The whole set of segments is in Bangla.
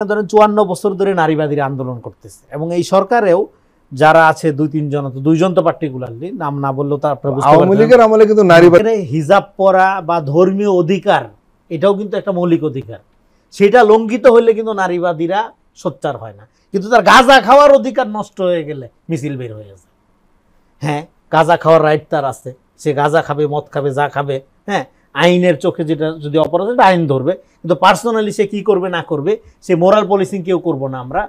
ধরেন 54 বছর ধরে নারীবাদীরা আন্দোলন করতেছে এবং এই সরকারেও যারা আছে 2-3 জন, তো 2 জন তো পার্টিকুলারলি নাম না বললেও তো আপনারা বুঝতে পারবেন। আওয়ামী লীগের আমলে কিন্তু নারীবাদী হিজাব পরা বা ধর্মীয় অধিকার এটাও কিন্তু একটা মৌলিক অধিকার, সেটা লঙ্ঘিত হলে কিন্তু নারীবাদীরা সোচ্চার হয় না, কিন্তু তার গাঁজা খাওয়ার অধিকার নষ্ট হয়ে গেলে মিছিল বের হয়ে যায়। হ্যাঁ, গাঁজা খাওয়ার রাইট তার আছে, সে গাঁজা খাবে, মদ খাবে, যা খাবে, হ্যাঁ, আইনের চোখে যেটা যদি অপরাধ এটা আইন ধরবে, কিন্তু পার্সোনালি সে কি করবে না করবে সে মোরাল পলিসিং কেউ করবো না আমরা।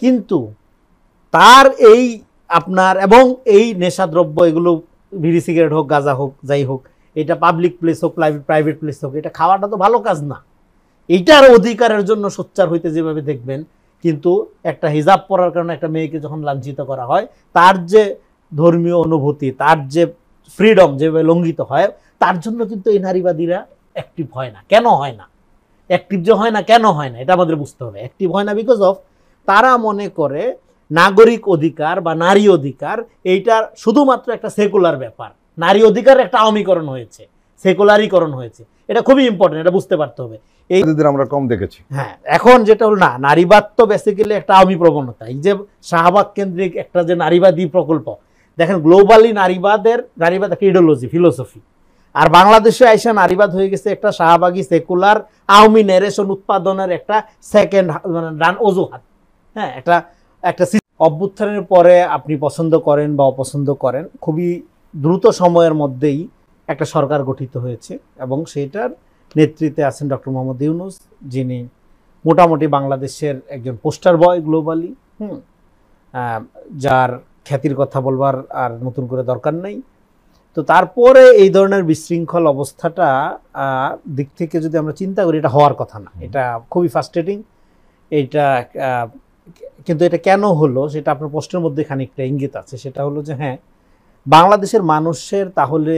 কিন্তু তার এই আপনার এবং এই নেশাদ্রব্য এগুলো বিড়ি সিগারেট হোক, গাঁজা হোক, যাই হোক, এটা পাবলিক প্লেস হোক, প্রাইভেট প্লেস হোক, এটা খাওয়াটা তো ভালো কাজ না। এইটার অধিকারের জন্য সোচ্চার হইতে যেভাবে দেখবেন, কিন্তু একটা হিজাব পরার কারণে একটা মেয়েকে যখন লাঞ্ছিত করা হয়, তার যে ধর্মীয় অনুভূতি, তার যে ফ্রিডম যেভাবে লঙ্ঘিত হয়, তার জন্য কিন্তু এই নারীবাদীরা অ্যাক্টিভ হয় না। কেন হয় না? অ্যাক্টিভ যে হয় না, কেন হয় না এটা আমাদের বুঝতে হবে। অ্যাক্টিভ হয় না বিকজ অফ তারা মনে করে নাগরিক অধিকার বা নারী অধিকার এইটা শুধুমাত্র একটা সেকুলার ব্যাপার। নারী অধিকার একটা আওয়ামীকরণ হয়েছে, সেকুলারিকরণ হয়েছে, এটা খুবই ইম্পর্টেন্ট, এটা বুঝতে পারতে হবে। এই আমরা কম দেখেছি। হ্যাঁ, এখন যেটা হলো না, নারীবাদ তো বেসিক্যালি একটা আওয়ামী প্রবণতা। এই যে শাহবাগ কেন্দ্রিক একটা যে নারীবাদী প্রকল্প, দেখেন গ্লোবালি নারীবাদ একটা ইডিওলজি, ফিলোসফি, আর বাংলাদেশে আইসা নারীবাদ হয়ে গেছে একটা শাহবাগী সেকুলার আওয়ামী ন্যারেশন উৎপাদনের একটা সেকেন্ড অজুহাত। হ্যাঁ, একটা অভ্যুত্থানের পরে আপনি পছন্দ করেন বা অপছন্দ করেন, খুবই দ্রুত সময়ের মধ্যেই একটা সরকার গঠিত হয়েছে এবং সেটার নেতৃত্বে আছেন ডক্টর মোহাম্মদ ইউনূস, যিনি মোটামুটি বাংলাদেশের একজন পোস্টার বয় গ্লোবালি, যার খ্যাতির কথা বলবার আর নতুন করে দরকার নেই। তো তারপরে এই ধরনের বিশৃঙ্খল অবস্থাটা দিক থেকে যদি আমরা চিন্তা করি, এটা হওয়ার কথা না, এটা খুবই ফ্রাস্ট্রেটিং। এইটা কিন্তু এটা কেন হলো সেটা আপনার প্রশ্নের মধ্যে খানিকটা ইঙ্গিত আছে। সেটা হলো যে হ্যাঁ, বাংলাদেশের মানুষের তাহলে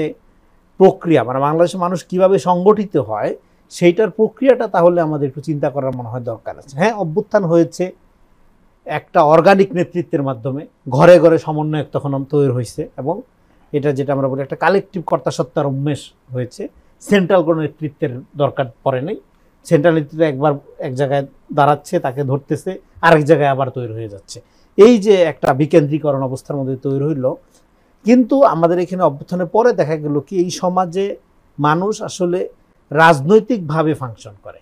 প্রক্রিয়া, মানে বাংলাদেশের মানুষ কিভাবে সংগঠিত হয় সেইটার প্রক্রিয়াটা তাহলে আমাদের একটু চিন্তা করার মনে হয় দরকার আছে। হ্যাঁ, অভ্যুত্থান হয়েছে একটা অর্গানিক নেতৃত্বের মাধ্যমে, ঘরে ঘরে সমন্বয়ক তখন তৈরি হয়েছে এবং এটা যেটা আমরা বলি একটা কালেকটিভ কর্তাসত্তার উন্মেষ হয়েছে। সেন্ট্রাল কোনো নেতৃত্বের দরকার পড়ে নেই। সেন্ট্রাল নেতৃত্ব একবার এক জায়গায় দাঁড়াচ্ছে, তাকে ধরতেছে, আরেক জায়গায় আবার তৈরি হয়ে যাচ্ছে। এই যে একটা বিকেন্দ্রীকরণ অবস্থার মধ্যে তৈরি হইল। কিন্তু আমাদের এখানে অভ্যুত্থানের পরে দেখা গেল কি এই সমাজে মানুষ আসলে রাজনৈতিকভাবে ফাংশন করে,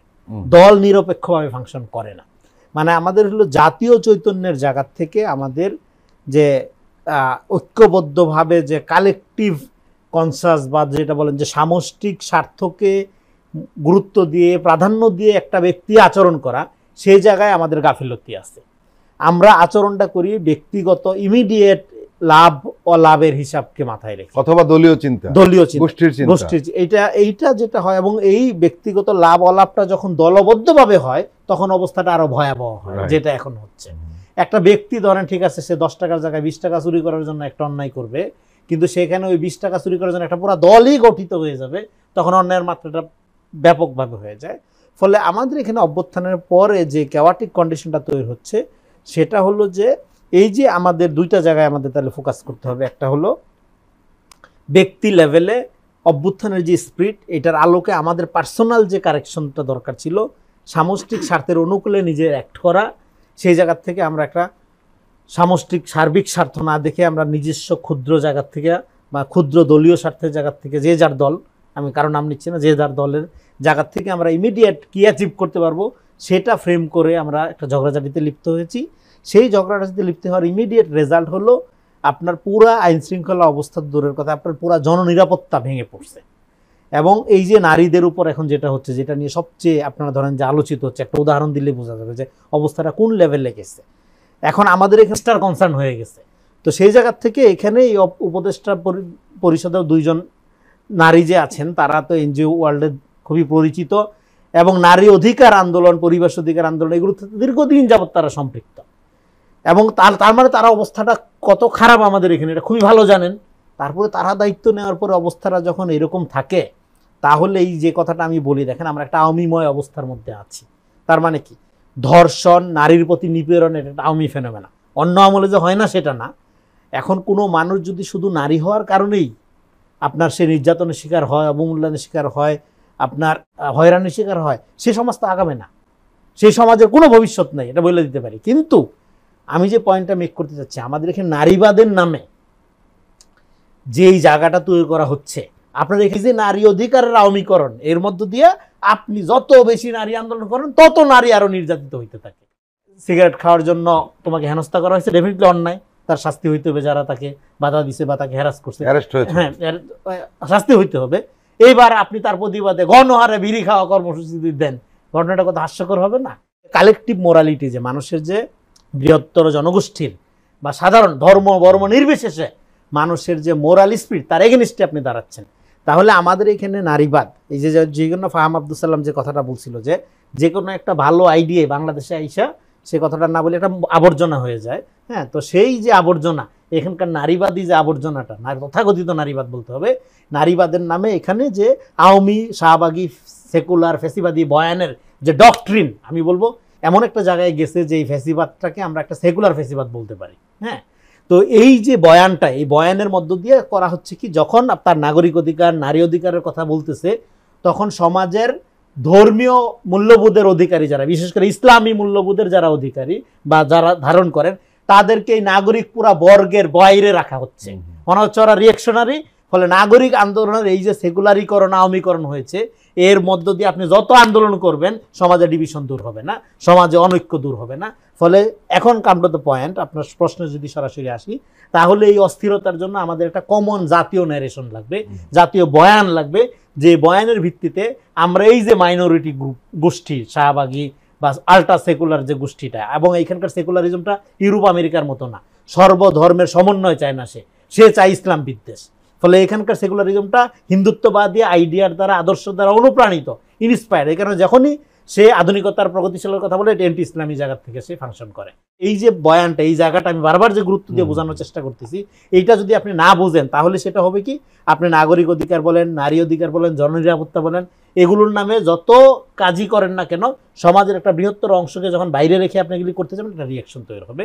দল নিরপেক্ষভাবে ফাংশন করে না। মানে আমাদের হলো জাতীয় চৈতন্যের জায়গা থেকে আমাদের যে ঐক্যবদ্ধভাবে যে কালেকটিভ কনসাস বা যেটা বলেন যে সামষ্টিক স্বার্থকে গুরুত্ব দিয়ে প্রাধান্য দিয়ে একটা ব্যক্তি আচরণ করা, সেই জায়গায় আমাদের গাফিলতি আছে। আমরা আচরণটা করি ব্যক্তিগত ইমিডিয়েট লাভ অলাভের হিসাবকে মাথায় রেখে, অথবা দলীয় চিন্তা, গোষ্ঠীর এইটা যেটা হয়। এবং এই ব্যক্তিগত লাভ অলাভটা যখন দলবদ্ধভাবে হয় তখন অবস্থাটা আরো ভয়াবহ হয়, যেটা এখন হচ্ছে। একটা ব্যক্তি ধরেন ঠিক আছে, সে 10 টাকার জায়গায় 20 টাকা চুরি করার জন্য একটা অন্যায় করবে, কিন্তু সেখানে ওই 20 টাকা চুরি করার জন্য একটা পুরো দলই গঠিত হয়ে যাবে, তখন অন্যায়ের মাত্রাটা ব্যাপকভাবে হয়ে যায়। ফলে আমাদের এখানে অভ্যুত্থানের পরে যে ক্যাওয়াটিক কন্ডিশনটা তৈরি হচ্ছে সেটা হলো যে এই যে আমাদের দুইটা জায়গায় আমাদের তাহলে ফোকাস করতে হবে। একটা হলো ব্যক্তি লেভেলে অভ্যুত্থানের যে স্পিরিট, এটার আলোকে আমাদের পার্সোনাল যে কারেকশনটা দরকার ছিল, সামষ্টিক স্বার্থের অনুকূলে নিজে অ্যাক্ট করা, সেই জায়গার থেকে আমরা একটা সামষ্টিক সার্বিক স্বার্থ না দেখে আমরা নিজস্ব ক্ষুদ্র জায়গার থেকে বা ক্ষুদ্র দলীয় স্বার্থের জায়গার থেকে, যে যার দল, আমি কারো নাম নিচ্ছি না, যে যার দলের জায়গার থেকে আমরা ইমিডিয়েট কী অ্যাচিভ করতে পারবো সেটা ফ্রেম করে আমরা একটা ঝগড়াঝাটিতে লিপ্ত হয়েছি। সেই ঝগড়াঝাটিতে লিপ্ত হওয়ার ইমিডিয়েট রেজাল্ট হলো আপনার পুরা আইন শৃঙ্খলা অবস্থা দূরের কথা, আপনার পুরা জননিরাপত্তা ভেঙে পড়ছে। এবং এই যে নারীদের উপর এখন যেটা হচ্ছে, যেটা নিয়ে সবচেয়ে আপনারা ধরেন যে আলোচিত হচ্ছে, একটা উদাহরণ দিলে বোঝা যাবে যে অবস্থাটা কোন লেভেলে গেছে। এখন আমাদের এখানে স্টার কনসার্ন হয়ে গেছে। তো সেই জায়গার থেকে এখানে এই উপদেষ্টা পরিষদের 2 জন নারী যে আছেন, তারা তো এনজিও ওয়ার্ল্ডে খুবই পরিচিত এবং নারী অধিকার আন্দোলন, পরিবেশ অধিকার আন্দোলন, এগুলোতে দীর্ঘদিন যাবৎ তারা সম্পৃক্ত। এবং তার মানে তারা অবস্থাটা কত খারাপ আমাদের এখানে এটা খুবই ভালো জানেন। তারপরে তারা দায়িত্ব নেওয়ার পরে অবস্থাটা যখন এরকম থাকে, তাহলে এই যে কথাটা আমি বলি, দেখেন আমরা একটা আওয়ামীময় অবস্থার মধ্যে আছি। তার মানে কি, ধর্ষণ, নারীর প্রতি নিপীড়ন, এটা একটা আওয়ামী ফেনোমেনা। অন্য আমলে যে হয় না সেটা না। এখন কোনো মানুষ যদি শুধু নারী হওয়ার কারণেই আপনার সে নির্যাতনের শিকার হয়, অবমূল্যায়নের শিকার হয়, আপনার হয়রানির শিকার হয়, সে সমাজ তো আগাবে না। সেই সমাজের কোনো ভবিষ্যৎ নাই, এটা বলে দিতে পারি। কিন্তু আমি যে পয়েন্টটা মেক করতে চাচ্ছি, আমাদের এখানে নারীবাদের নামে যেই জায়গাটা তৈরি করা হচ্ছে, আপনার এখানে যে নারী অধিকারের আওয়ামীকরণ, এর মধ্য দিয়ে আপনি যত বেশি নারী আন্দোলন করেন তত নারী আরো নির্যাতিত হইতে থাকে। সিগারেট খাওয়ার জন্য তোমাকে হেনস্থা করা হয়েছে, ডেফিনেটলি অন্যায়, তার শাস্তি হইতে হবে। যারা তাকে বাধা দিছে বা তাকে হ্যারাস করছে, হ্যাঁ, শাস্তি হইতে হবে। এইবার আপনি তার প্রতিবাদে গণহারে বিড়ি খাওয়া কর্মসূচি দেন, ঘটনাটা কত হাস্যকর হবে না? কালেকটিভ মোরালিটি, যে মানুষের যে বৃহত্তর জনগোষ্ঠীর বা সাধারণ ধর্ম বর্ম নির্বিশেষে মানুষের যে মোরাল স্পিরিট, তার এগেনিস্টে আপনি দাঁড়াচ্ছেন। তাহলে আমাদের এখানে নারীবাদ, এই যে কোনো ফাহাম আব্দুল সালাম যে কথাটা বলছিল, যে কোনো একটা ভালো আইডিয়া বাংলাদেশে আইসা সে কথাটা না বলে এটা আবর্জনা হয়ে যায়। হ্যাঁ, তো সেই যে আবর্জনা, এখানকার নারীবাদী যে আবর্জনাটা, তথাকথিত নারীবাদ বলতে হবে, নারীবাদের নামে এখানে যে আওয়ামী শাহবাগী সেকুলার ফ্যাসিবাদী বয়ানের যে ডকট্রিন, আমি বলবো এমন একটা জায়গায় গেছে যে এই ফ্যাসিবাদটাকে আমরা একটা সেকুলার ফ্যাসিবাদ বলতে পারি। হ্যাঁ, তো এই যে বয়ানটা, এই বয়ানের মধ্য দিয়ে করা হচ্ছে কি, যখন আপনার নাগরিক অধিকার নারী অধিকারের কথা বলতেছে, তখন সমাজের ধর্মীয় মূল্যবোধের অধিকারী যারা, বিশেষ করে ইসলামী মূল্যবোধের যারা অধিকারী বা যারা ধারণ করেন, তাদেরকে এই নাগরিক পুরা বর্গের বাইরে রাখা হচ্ছে। মনে হচ্ছে ওরা রিয়েকশনারি। ফলে নাগরিক আন্দোলনের এই যে সেকুলারিকরণ আওয়ামীকরণ হয়েছে, এর মধ্য দিয়ে আপনি যত আন্দোলন করবেন সমাজে ডিভিশন দূর হবে না, সমাজে অনৈক্য দূর হবে না। ফলে এখন কাম টু দ্য পয়েন্ট, আপনার প্রশ্নে যদি সরাসরি আসি, তাহলে এই অস্থিরতার জন্য আমাদের একটা কমন জাতীয় ন্যারেশন লাগবে, জাতীয় বয়ান লাগবে, যে বয়ানের ভিত্তিতে আমরা এই যে মাইনরিটি গ্রুপ গোষ্ঠী শাহবাগী বা আল্ট্রা সেকুলার যে গোষ্ঠীটা, এবং এইখানকার সেকুলারিজমটা ইউরোপ আমেরিকার মতো না, সর্বধর্মের সমন্বয় চায় না, সে চায় ইসলাম বিদ্বেষ। ফলে এখানকার সেকুলারিজমটা হিন্দুত্ববাদী আইডিয়ার দ্বারা, আদর্শ দ্বারা অনুপ্রাণিত, ইন্সপায়ার্ড। এই কারণে যখনই সে আধুনিকতার প্রগতিশীলের কথা বলে, এটা অ্যান্টি ইসলামী জায়গা থেকে সে ফাংশন করে। এই যে বয়ানটা, এই জায়গাটা আমি বারবার যে গুরুত্ব দিয়ে বোঝানোর চেষ্টা করতেছি, এইটা যদি আপনি না বুঝেন, তাহলে সেটা হবে কি, আপনি নাগরিক অধিকার বলেন, নারী অধিকার বলেন, জননিরাপত্তা বলেন, এগুলোর নামে যত কাজই করেন না কেন, সমাজের একটা বৃহত্তর অংশকে যখন বাইরে রেখে আপনি এগুলি করতে যাবেন, একটা রিয়াকশন তৈরি হবে।